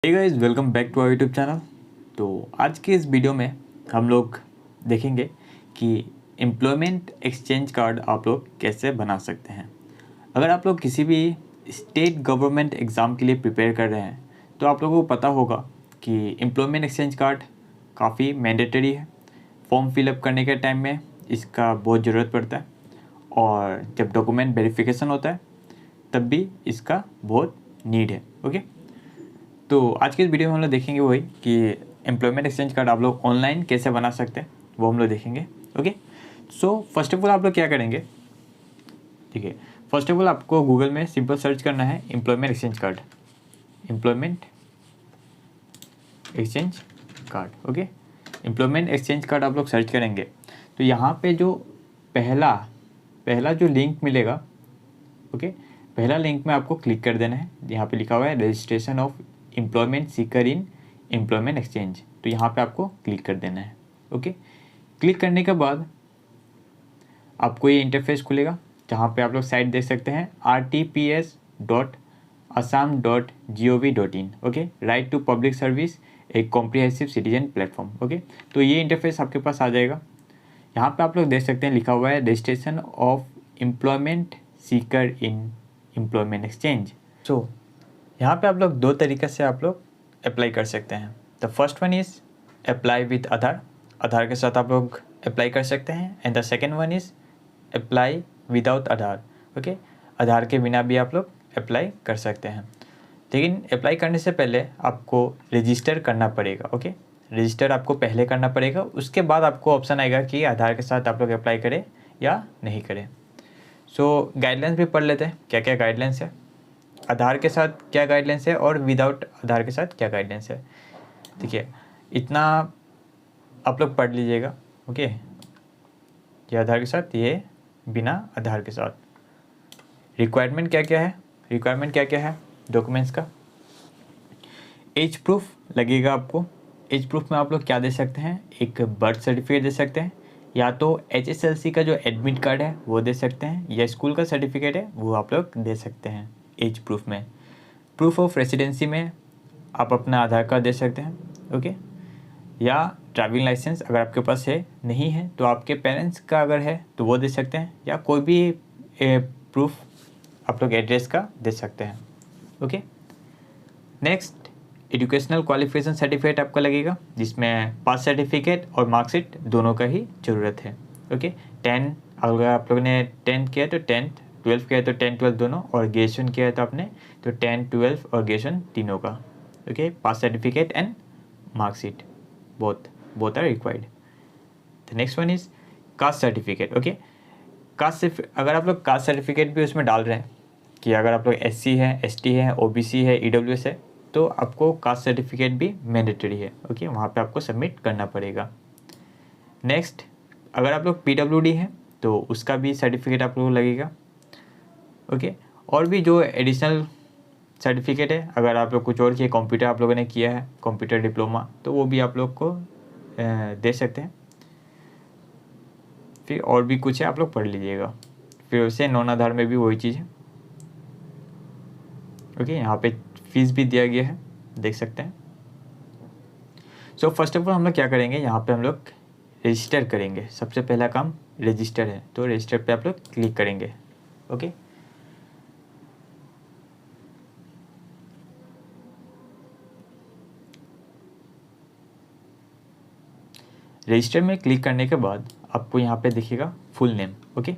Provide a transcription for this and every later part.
Hey guys, welcome back to our YouTube channel. तो आज के इस वीडियो में हम लोग देखेंगे कि एम्प्लॉयमेंट एक्सचेंज कार्ड आप लोग कैसे बना सकते हैं। अगर आप लोग किसी भी स्टेट गवर्नमेंट एग्ज़ाम के लिए प्रिपेयर कर रहे हैं तो आप लोगों को पता होगा कि एम्प्लॉयमेंट एक्सचेंज कार्ड काफ़ी मैंडेटरी है। फॉर्म फिलअप करने के टाइम में इसका बहुत ज़रूरत पड़ता है और जब डॉक्यूमेंट वेरिफिकेशन होता है तब भी इसका बहुत नीड है। ओके, तो आज के इस वीडियो में हम लोग देखेंगे वही कि एम्प्लॉयमेंट एक्सचेंज कार्ड आप लोग ऑनलाइन कैसे बना सकते हैं, वो हम लोग देखेंगे। Okay, so first of all आप लोग क्या करेंगे, ठीक है। फर्स्ट ऑफ ऑल आपको गूगल में सिंपल सर्च करना है employment exchange card, employment exchange card. Okay, employment exchange card आप लोग सर्च करेंगे तो यहाँ पे जो पहला जो लिंक मिलेगा, ओके, पहला लिंक में आपको क्लिक कर देना है। यहाँ पे लिखा हुआ है registration of employment seeker in employment exchange, तो यहाँ पे आपको क्लिक कर देना है। ओके, क्लिक करने के बाद आपको ये इंटरफेस खुलेगा जहाँ पे आप लोग साइट देख सकते हैं rtps.assam.gov.in। Okay, right to public service a comprehensive citizen platform. Okay, तो ये इंटरफेस आपके पास आ जाएगा। यहाँ पे आप लोग देख सकते हैं लिखा हुआ है registration of employment seeker in employment exchange. So यहाँ पे आप लोग दो तरीके से आप लोग अप्लाई कर सकते हैं। The first one is apply with Aadhaar के साथ आप लोग अप्लाई कर सकते हैं, and the second one is apply without Aadhaar. Okay, Aadhaar के बिना भी आप लोग अप्लाई कर सकते हैं, लेकिन अप्लाई करने से पहले आपको रजिस्टर करना पड़ेगा। ओके, रजिस्टर आपको पहले करना पड़ेगा, उसके बाद आपको ऑप्शन आएगा कि आधार के साथ आप लोग अप्लाई करें या नहीं करें। सो गाइडलाइंस भी पढ़ लेते हैं, क्या क्या गाइडलाइंस है, आधार के साथ क्या गाइडलाइंस है और विदाउट आधार के साथ क्या गाइडलाइंस है। ठीक है, इतना आप लोग पढ़ लीजिएगा। ओके, ये आधार के साथ, ये बिना आधार के साथ। रिक्वायरमेंट क्या क्या है, डॉक्यूमेंट्स का एज प्रूफ लगेगा आपको। एज प्रूफ में आप लोग क्या दे सकते हैं, एक बर्थ सर्टिफिकेट दे सकते हैं, या तो HSLC का जो एडमिट कार्ड है वो दे सकते हैं, या स्कूल का सर्टिफिकेट है वो आप लोग दे सकते हैं एज प्रूफ में। प्रूफ ऑफ रेसिडेंसी में आप अपना आधार कार्ड दे सकते हैं। ओके, या ड्राइविंग लाइसेंस अगर आपके पास है, नहीं है तो आपके पेरेंट्स का अगर है तो वो दे सकते हैं, या कोई भी प्रूफ आप लोग एड्रेस का दे सकते हैं। Okay, next educational qualification certificate आपका लगेगा, जिसमें पास सर्टिफिकेट और मार्कशीट दोनों का ही ज़रूरत है। ओके, 10 अगर आप लोगों ने 10th किया तो 10th, 12th किया तो 10 12 दोनों, और ग्रेजुएशन किया है तो आपने तो 10 12 और ग्रेजुएशन तीनों का। Okay, pass certificate and marksheet both are required. The next one is caste certificate. Okay, अगर आप लोग कास्ट सर्टिफिकेट भी उसमें डाल रहे हैं कि अगर आप लोग SC है, ST है, OBC है, EWS है, तो आपको कास्ट सर्टिफिकेट भी मैंडेटरी है। ओके, वहाँ पे आपको सबमिट करना पड़ेगा। नेक्स्ट, अगर आप लोग PWD है तो उसका भी सर्टिफिकेट आप लोगों को लगेगा। ओके, और भी जो एडिशनल सर्टिफिकेट है, अगर आप लोग कुछ और किए, कंप्यूटर आप लोगों ने किया है, कंप्यूटर डिप्लोमा, तो वो भी आप लोग को दे सकते हैं। फिर और भी कुछ है, आप लोग पढ़ लीजिएगा। फिर उससे नॉन आधार में भी वही चीज़ है। ओके, यहाँ पे फीस भी दिया गया है, देख सकते हैं। सो फर्स्ट ऑफ ऑल हम लोग क्या करेंगे, यहाँ पे हम लोग रजिस्टर करेंगे। सबसे पहला काम रजिस्टर है, तो रजिस्टर पे आप लोग क्लिक करेंगे। ओके, रजिस्टर में क्लिक करने के बाद आपको यहाँ पे दिखेगा फुल नेम। ओके,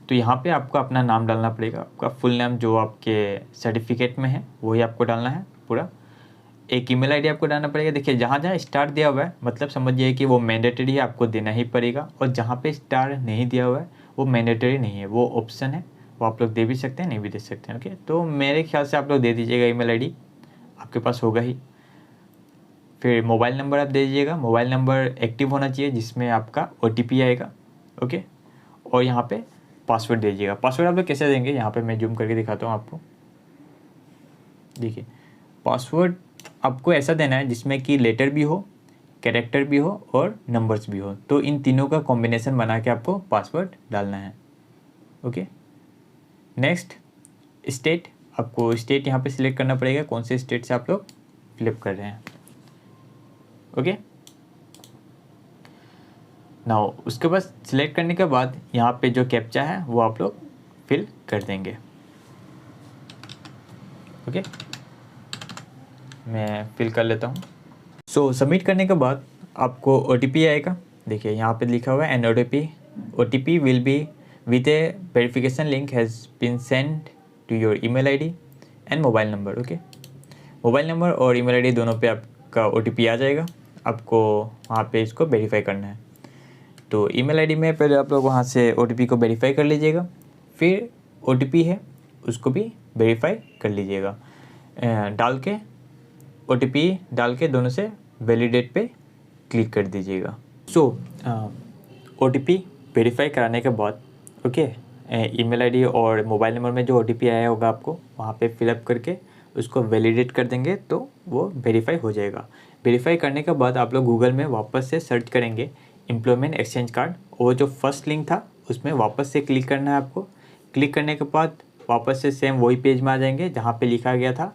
तो यहाँ पे आपको अपना नाम डालना पड़ेगा। आपका फुल नेम जो आपके सर्टिफिकेट में है वही आपको डालना है पूरा। एक ईमेल आईडी आपको डालना पड़ेगा। देखिए, जहाँ जहाँ स्टार दिया हुआ है मतलब समझिए कि वो मैंडेटरी है, आपको देना ही पड़ेगा, और जहाँ पे स्टार नहीं दिया हुआ है वो मैंडेटरी नहीं है, वो ऑप्शन है, वो आप लोग दे भी सकते हैं, नहीं भी दे सकते हैं। ओके, तो मेरे ख्याल से आप लोग दे दीजिएगा, ईमेल आईडी आपके पास होगा ही। फिर मोबाइल नंबर आप दे दीजिएगा, मोबाइल नंबर एक्टिव होना चाहिए जिसमें आपका OTP आएगा। ओके, और यहाँ पे पासवर्ड दे दीजिएगा। पासवर्ड आप लोग कैसे देंगे, यहाँ पे मैं जूम करके दिखाता हूँ आपको। देखिए, पासवर्ड आपको ऐसा देना है जिसमें कि लेटर भी हो, कैरेक्टर भी हो और नंबर्स भी हो, तो इन तीनों का कॉम्बिनेशन बना के आपको पासवर्ड डालना है। ओके, नेक्स्ट स्टेट, आपको स्टेट यहाँ पे सिलेक्ट करना पड़ेगा, कौन से स्टेट से आप लोग फिलअप कर रहे हैं। ओके, नाउ उसके बाद सिलेक्ट करने के बाद यहाँ पे जो कैप्चा है वो आप लोग फिल कर देंगे। ओके, मैं फिल कर लेता हूँ। सो सबमिट करने के बाद आपको OTP आएगा। देखिए यहाँ पे लिखा हुआ है an OTP will be with a verification link has been send to your email ID and mobile number. Okay, mobile number और ईमेल आईडी दोनों पे आपका OTP आ जाएगा। आपको वहाँ पे इसको वेरीफाई करना है। तो ईमेल आईडी में पहले आप लोग वहाँ से OTP को वेरीफाई कर लीजिएगा, फिर OTP है उसको भी वेरीफाई कर लीजिएगा। डाल के OTP डाल के दोनों से वैलिडेट पे क्लिक कर दीजिएगा। सो OTP वेरीफाई कराने के बाद ओके, ईमेल आईडी और मोबाइल नंबर में जो OTP आया होगा आपको वहाँ पे फिलअप करके उसको वैलिडेट कर देंगे तो वो वेरीफाई हो जाएगा। वेरीफाई करने के बाद आप लोग गूगल में वापस से सर्च करेंगे एम्प्लॉयमेंट एक्सचेंज कार्ड, और जो फर्स्ट लिंक था उसमें वापस से क्लिक करना है आपको। क्लिक करने के बाद वापस से सेम वही पेज में आ जाएंगे जहाँ पे लिखा गया था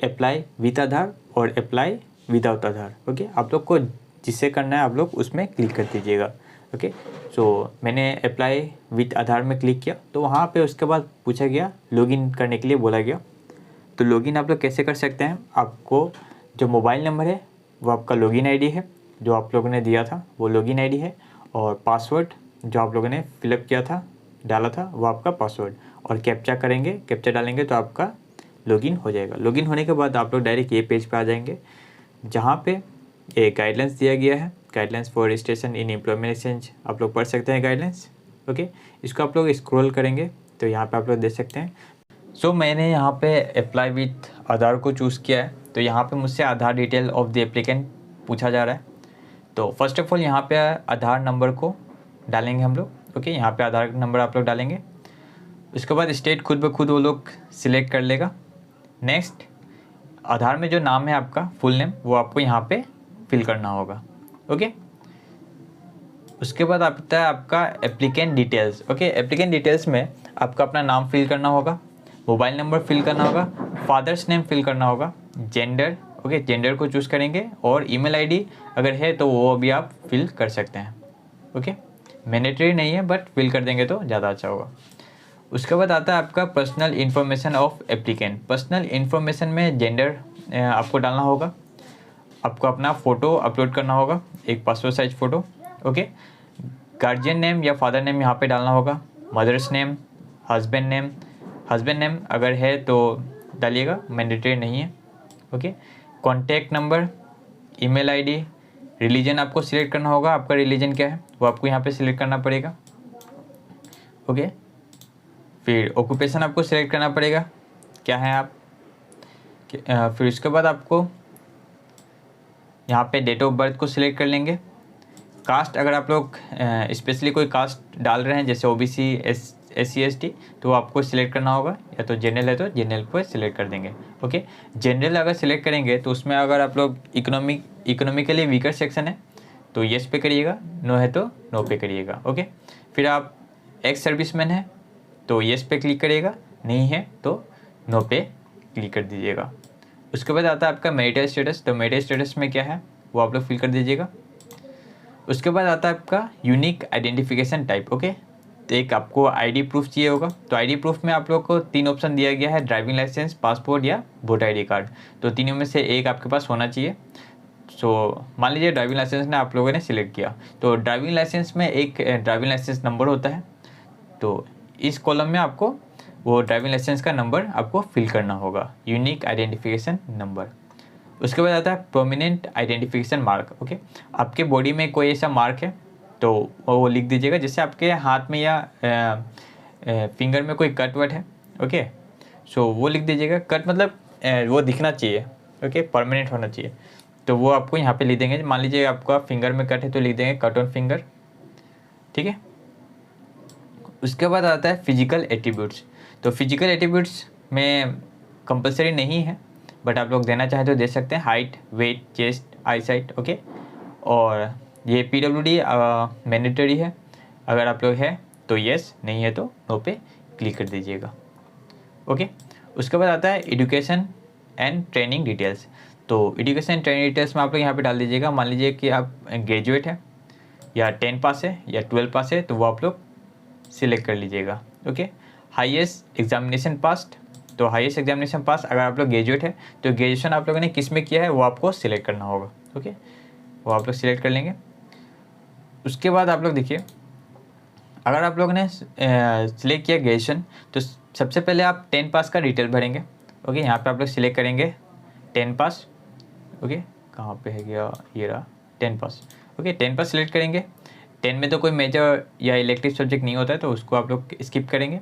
अप्लाई विद आधार और अप्लाई विदाउट आधार। ओके, आप लोग को जिससे करना है आप लोग उसमें क्लिक कर दीजिएगा। ओके, सो मैंने अप्लाई विद आधार में क्लिक किया तो वहाँ पे उसके बाद पूछा गया लॉगिन करने के लिए बोला गया। तो लॉगिन आप लोग कैसे कर सकते हैं, आपको जो मोबाइल नंबर है वो आपका लॉगिन आईडी है, जो आप लोगों ने दिया था वो लॉगिन आईडी है, और पासवर्ड जो आप लोगों ने फिलअप किया था डाला था वो आपका पासवर्ड, और कैप्चा करेंगे, कैप्चा डालेंगे तो आपका लॉगिन हो जाएगा। लॉगिन होने के बाद आप लोग डायरेक्ट ये पेज पे आ जाएंगे जहाँ पे एक गाइडलाइंस दिया गया है, guidelines for registration in employment exchange. आप लोग पढ़ सकते हैं गाइडलाइंस। ओके, इसको आप लोग स्क्रॉल करेंगे तो यहाँ पे आप लोग देख सकते हैं। सो मैंने यहाँ पे अप्लाई विथ आधार को चूज़ किया है। तो यहाँ पे मुझसे आधार डिटेल ऑफ द एप्लीकेंट पूछा जा रहा है। तो फर्स्ट ऑफ ऑल यहाँ पे आधार नंबर को डालेंगे हम लोग। ओके, यहाँ पे आधार नंबर आप लोग डालेंगे। उसके बाद स्टेट खुद ब खुद वो लोग सिलेक्ट कर लेगा। नेक्स्ट, आधार में जो नाम है आपका फुल नेम वो आपको यहाँ पे फिल करना होगा। ओके, उसके बाद आता है आपका applicant details. Okay, applicant details में आपका अपना नाम फिल करना होगा, मोबाइल नंबर फिल करना होगा, फादर्स नेम फिल करना होगा, जेंडर, ओके जेंडर को चूज़ करेंगे, और ईमेल आईडी अगर है तो वो भी आप फिल कर सकते हैं। ओके, मैंडेटरी नहीं है बट फिल कर देंगे तो ज़्यादा अच्छा होगा। उसके बाद आता है आपका personal information of applicant. Personal information में जेंडर आपको डालना होगा, आपको अपना फ़ोटो अपलोड करना होगा, एक passport size photo. Okay, guardian name या फादर नेम यहाँ पे डालना होगा, मदर्स नेम, हस्बैंड नेम अगर है तो डालिएगा, मैंडेटरी नहीं है। Okay, contact number, email ID, religion आपको सिलेक्ट करना होगा, आपका रिलीजन क्या है वो आपको यहाँ पे सिलेक्ट करना पड़ेगा। ओके, फिर ऑक्यूपेशन आपको सिलेक्ट करना पड़ेगा, क्या है आप। फिर उसके बाद आपको यहाँ पे डेट ऑफ बर्थ को सिलेक्ट कर लेंगे। कास्ट अगर आप लोग स्पेशली कोई कास्ट डाल रहे हैं जैसे OBC SC ST तो आपको सिलेक्ट करना होगा, या तो जनरल है तो जनरल को सिलेक्ट कर देंगे। ओके, जनरल अगर सिलेक्ट करेंगे तो उसमें अगर आप लोग इकोनॉमिकली वीकर सेक्शन है तो येस पे करिएगा, नो है तो नो पे करिएगा। ओके, फिर आप एक्स सर्विसमैन है तो येस पे क्लिक करिएगा, नहीं है तो नो पे क्लिक कर दीजिएगा। उसके बाद आता है आपका मैरिटल स्टेटस। तो मैरिटल स्टेटस में क्या है वो आप लोग फिल कर दीजिएगा। उसके बाद आता है आपका यूनिक आइडेंटिफिकेशन टाइप। ओके, तो एक आपको आईडी प्रूफ चाहिए होगा, तो आईडी प्रूफ में आप लोग को 3 ऑप्शन दिया गया है, ड्राइविंग लाइसेंस, पासपोर्ट या वोटर आईडी कार्ड। तो तीनों में से एक आपके पास होना चाहिए। सो मान लीजिए ड्राइविंग लाइसेंस ने आप लोगों ने सिलेक्ट किया, तो ड्राइविंग लाइसेंस में एक ड्राइविंग लाइसेंस नंबर होता है, तो इस कॉलम में आपको वो ड्राइविंग लाइसेंस का नंबर आपको फिल करना होगा, यूनिक आइडेंटिफिकेशन नंबर। उसके बाद आता है प्रोमिनेंट आइडेंटिफिकेशन मार्क। ओके, आपके बॉडी में कोई ऐसा मार्क है तो वो लिख दीजिएगा, जैसे आपके हाथ में या फिंगर में कोई कट वट है। ओके, सो वो लिख दीजिएगा। कट मतलब वो दिखना चाहिए, ओके, परमानेंट होना चाहिए, तो वो आपको यहाँ पे लिख देंगे। मान लीजिए आपका फिंगर में कट है तो लिख देंगे कट ऑन फिंगर, ठीक है। उसके बाद आता है फिजिकल एट्रीब्यूट्स। तो फिजिकल एट्रीब्यूट्स में कंपलसरी नहीं है बट आप लोग देना चाहें तो दे सकते हैं, हाइट, वेट, चेस्ट, आई साइट। ओके, और ये PWD मैंडेटरी है, अगर आप लोग है तो येस, नहीं है तो नो पे क्लिक कर दीजिएगा। ओके, उसके बाद आता है एजुकेशन एंड ट्रेनिंग डिटेल्स। तो एजुकेशन ट्रेनिंग डिटेल्स में आप लोग यहाँ पे डाल दीजिएगा। मान लीजिए कि आप ग्रेजुएट है या 10 पास है या 12 पास है, तो वो आप लोग सिलेक्ट कर लीजिएगा। ओके, हाईएस्ट एग्जामिनेशन पास, तो हाईएस्ट एग्जामिनेशन पास अगर आप लोग ग्रेजुएट है तो ग्रेजुएशन आप लोगों ने किस में किया है वो आपको सिलेक्ट करना होगा। ओके, वो आप लोग सिलेक्ट कर लेंगे। उसके बाद आप लोग देखिए, अगर आप लोगों ने सिलेक्ट किया ग्रेजुएशन तो सबसे पहले आप 10 पास का डिटेल भरेंगे। ओके, यहाँ पे आप लोग सिलेक्ट करेंगे 10 पास। ओके, कहाँ पे है गया, ये रहा 10 पास। ओके, 10 पास सिलेक्ट करेंगे। 10 में तो कोई मेजर या इलेक्टिव सब्जेक्ट नहीं होता है तो उसको आप लोग स्किप करेंगे।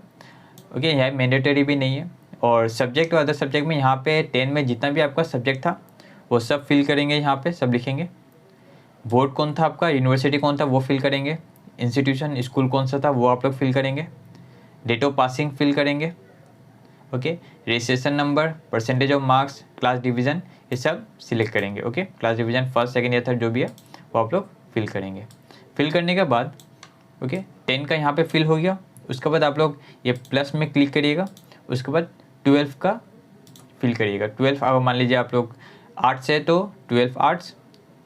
ओके, यह मैंडेटरी भी नहीं है। और सब्जेक्ट और अदर सब्जेक्ट में यहाँ पे 10 में जितना भी आपका सब्जेक्ट था वो सब फिल करेंगे, यहाँ पे सब लिखेंगे। बोर्ड कौन था आपका, यूनिवर्सिटी कौन था वो फिल करेंगे, इंस्टीट्यूशन स्कूल कौन सा था वो आप लोग फिल करेंगे, डेट ऑफ पासिंग फिल करेंगे। Okay, registration number, percentage of marks, class division, ये सब सिलेक्ट करेंगे। Okay, class division first second या थर्ड जो भी है वो आप लोग फिल करेंगे। फिल करने के बाद ओके 10 का यहाँ पे फिल हो गया। उसके बाद आप लोग ये प्लस में क्लिक करिएगा। उसके बाद 12 का फिल करिएगा। 12 अगर मान लीजिए आप लोग आर्ट्स है तो 12 आर्ट्स,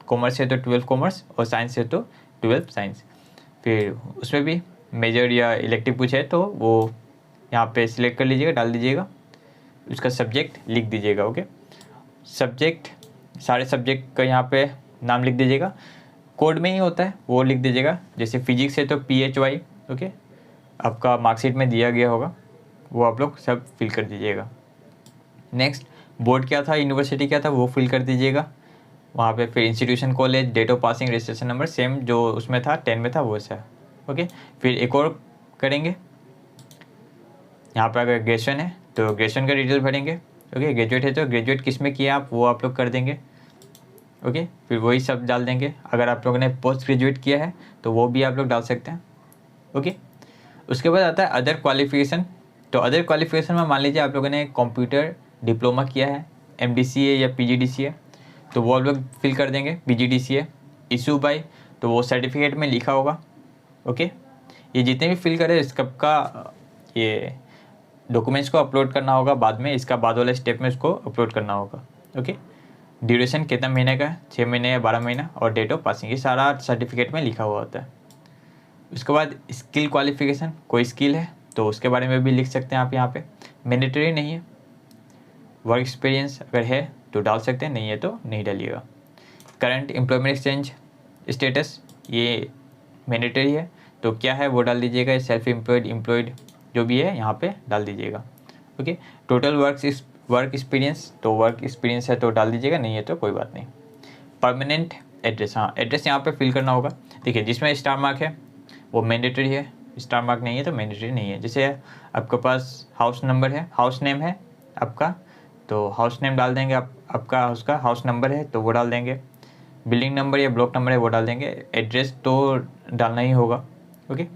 कॉमर्स है तो 12 कॉमर्स और साइंस है तो 12 साइंस। फिर उसमें भी मेजर या इलेक्टिव कुछ है तो वो यहाँ पे सिलेक्ट कर लीजिएगा, डाल दीजिएगा। उसका सब्जेक्ट लिख दीजिएगा। ओके, सब्जेक्ट सारे सब्जेक्ट का यहाँ पे नाम लिख दीजिएगा। कोड में ही होता है वो लिख दीजिएगा। जैसे फिजिक्स है तो PHY। ओके, आपका मार्कशीट में दिया गया होगा वो आप लोग सब फिल कर दीजिएगा। नेक्स्ट, बोर्ड क्या था, यूनिवर्सिटी क्या था वो फिल कर दीजिएगा वहाँ पे। फिर institution, college, date of passing, registration number same जो उसमें था 10 में था वो सा। ओके, फिर एक और करेंगे। यहाँ पर अगर ग्रेजुएशन है तो ग्रेजुएशन का डिटेल भरेंगे। ओके, ग्रेजुएट है तो ग्रेजुएट किस में किया आप वो आप लोग कर देंगे। ओके, फिर वही सब डाल देंगे। अगर आप लोगों ने पोस्ट ग्रेजुएट किया है तो वो भी आप लोग डाल सकते हैं। ओके, उसके बाद आता है अदर क्वालिफिकेशन। तो अदर क्वालिफिकेशन में मान लीजिए आप लोगों ने कंप्यूटर डिप्लोमा किया है, MDCA या PGDCA, तो वो आप लोग फिल कर देंगे। PGDCA इशू बाय, तो वो सर्टिफिकेट में लिखा होगा। ओके, ये जितने भी फिल करे इसका ये डॉक्यूमेंट्स को अपलोड करना होगा बाद में, इसका बाद वाले स्टेप में इसको अपलोड करना होगा। ओके, ड्यूरेशन कितना महीने का है, 6 महीने या 12 महीना, और डेट ऑफ पासिंग, ये सारा सर्टिफिकेट में लिखा हुआ होता है। उसके बाद स्किल क्वालिफिकेशन, कोई स्किल है तो उसके बारे में भी लिख सकते हैं आप यहाँ पे। मैंडेटरी नहीं है। वर्क एक्सपीरियंस अगर है तो डाल सकते हैं, नहीं है तो नहीं डालिएगा। करंट एम्प्लॉयमेंट एक्सचेंज स्टेटस, ये मैंडेटरी है तो क्या है वो डाल दीजिएगा। सेल्फ एम्प्लॉयड, एम्प्लॉयड जो भी है यहाँ पे डाल दीजिएगा। ओके, टोटल वर्क एक्सपीरियंस, तो वर्क एक्सपीरियंस है तो डाल दीजिएगा, नहीं है तो कोई बात नहीं। परमानेंट एड्रेस, हाँ एड्रेस यहाँ पे फिल करना होगा। देखिए, जिसमें स्टार मार्क है वो मैंडेटरी है, स्टार मार्क नहीं है तो मैंडेटरी नहीं है। जैसे आपके पास हाउस नंबर है, हाउस नेम है आपका तो हाउस नेम डाल देंगे। आपका हाउस का हाउस नंबर है तो वो डाल देंगे। बिल्डिंग नंबर या ब्लॉक नंबर है वो डाल देंगे। एड्रेस तो डालना ही होगा। ओके,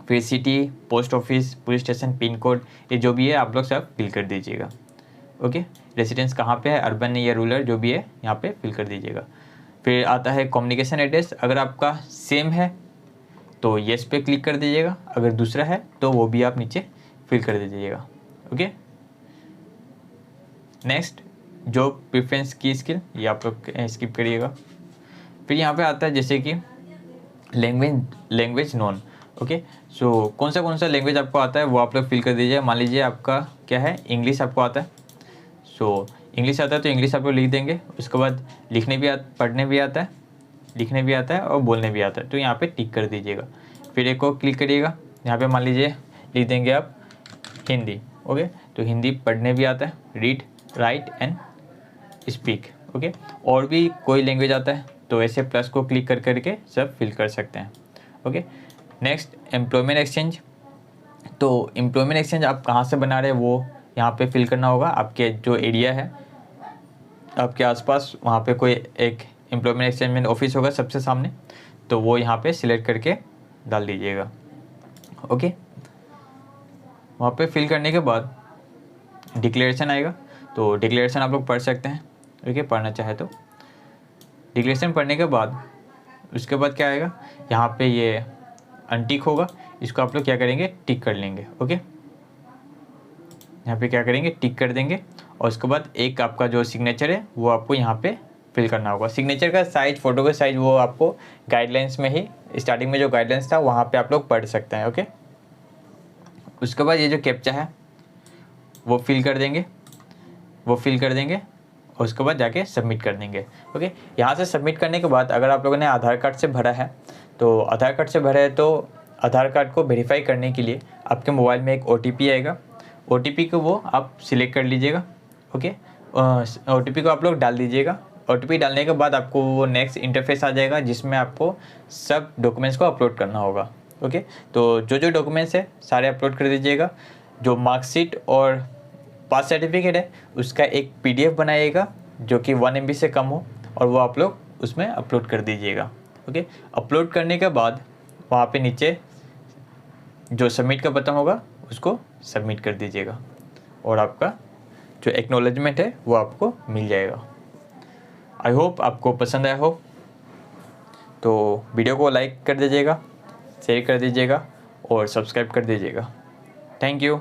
फिर city, post office, police station, pin code, ये जो भी है आप लोग सब फिल कर दीजिएगा। ओके, रेसिडेंस कहाँ पे है, अर्बन या रूरल जो भी है यहाँ पे फिल कर दीजिएगा। फिर आता है कम्युनिकेशन एड्रेस, अगर आपका सेम है तो येस पे क्लिक कर दीजिएगा, अगर दूसरा है तो वो भी आप नीचे फिल कर दीजिएगा। ओके, नेक्स्ट, जॉब प्रेफरेंस की स्किल, ये आप लोग स्किप करिएगा। फिर यहाँ पे आता है जैसे कि लैंग्वेज नॉन। ओके, सो कौन सा लैंग्वेज आपको आता है वो आप लोग फिल कर दीजिए। मान लीजिए आपका क्या है, इंग्लिश आपको आता है, सो इंग्लिश आता है तो इंग्लिश आप लोग लिख देंगे। उसके बाद पढ़ने भी आता है, लिखने भी आता है और बोलने भी आता है, तो यहाँ पे टिक कर दीजिएगा। फिर एक और क्लिक करिएगा, यहाँ पे मान लीजिए लिख देंगे आप हिंदी। ओके, तो हिंदी पढ़ने भी आता है, read, right and speak. Okay, और भी कोई लैंग्वेज आता है तो ऐसे प्लस को क्लिक कर करके सब फिल कर सकते हैं। Okay, next, employment exchange. तो एम्प्लॉयमेंट एक्सचेंज आप कहाँ से बना रहे हैं वो यहाँ पे फिल करना होगा। आपके जो एरिया है आपके आसपास वहाँ पे कोई एक एम्प्लॉयमेंट एक्सचेंज में ऑफिस होगा सबसे सामने, तो वो यहाँ पे सिलेक्ट करके डाल दीजिएगा। ओके, वहाँ पे फिल करने के बाद डिक्लेरेशन आएगा, तो डिक्लेरेशन आप लोग पढ़ सकते हैं। ओके, पढ़ना चाहे तो। डिक्लेरेशन पढ़ने के बाद उसके बाद क्या आएगा, यहाँ पे ये अनटिक होगा, इसको आप लोग क्या करेंगे, टिक कर लेंगे। ओके, यहाँ पे क्या करेंगे, टिक कर देंगे। और उसके बाद एक आपका जो सिग्नेचर है वो आपको यहाँ पे फिल करना होगा। सिग्नेचर का साइज, फ़ोटो का साइज वो आपको गाइडलाइंस में ही, स्टार्टिंग में जो गाइडलाइंस था वहाँ पे आप लोग पढ़ सकते हैं। ओके, उसके बाद ये जो कैप्चा है वो फिल कर देंगे, और उसके बाद जाके सबमिट कर देंगे। ओके, यहाँ से सबमिट करने के बाद अगर आप लोगों ने आधार कार्ड से भरा है तो आधार कार्ड से भरा है तो आधार कार्ड को वेरीफाई करने के लिए आपके मोबाइल में एक OTP आएगा। OTP को वो आप सिलेक्ट कर लीजिएगा। ओके, OTP को आप लोग डाल दीजिएगा। OTP डालने के बाद आपको वो नेक्स्ट इंटरफेस आ जाएगा जिसमें आपको सब डॉक्यूमेंट्स को अपलोड करना होगा। ओके, तो जो डॉक्यूमेंट्स है सारे अपलोड कर दीजिएगा। जो मार्कशीट और पास सर्टिफिकेट है उसका एक PDF बनाइएगा जो कि 1 MB से कम हो, और वो आप लोग उसमें अपलोड कर दीजिएगा। ओके, अपलोड करने के बाद वहाँ पे नीचे जो सबमिट का बटन होगा उसको सबमिट कर दीजिएगा, और आपका जो एक्नॉलेजमेंट है वो आपको मिल जाएगा। आई होप आपको पसंद आया हो, तो वीडियो को लाइक कर दीजिएगा, शेयर कर दीजिएगा और सब्सक्राइब कर दीजिएगा। Thank you.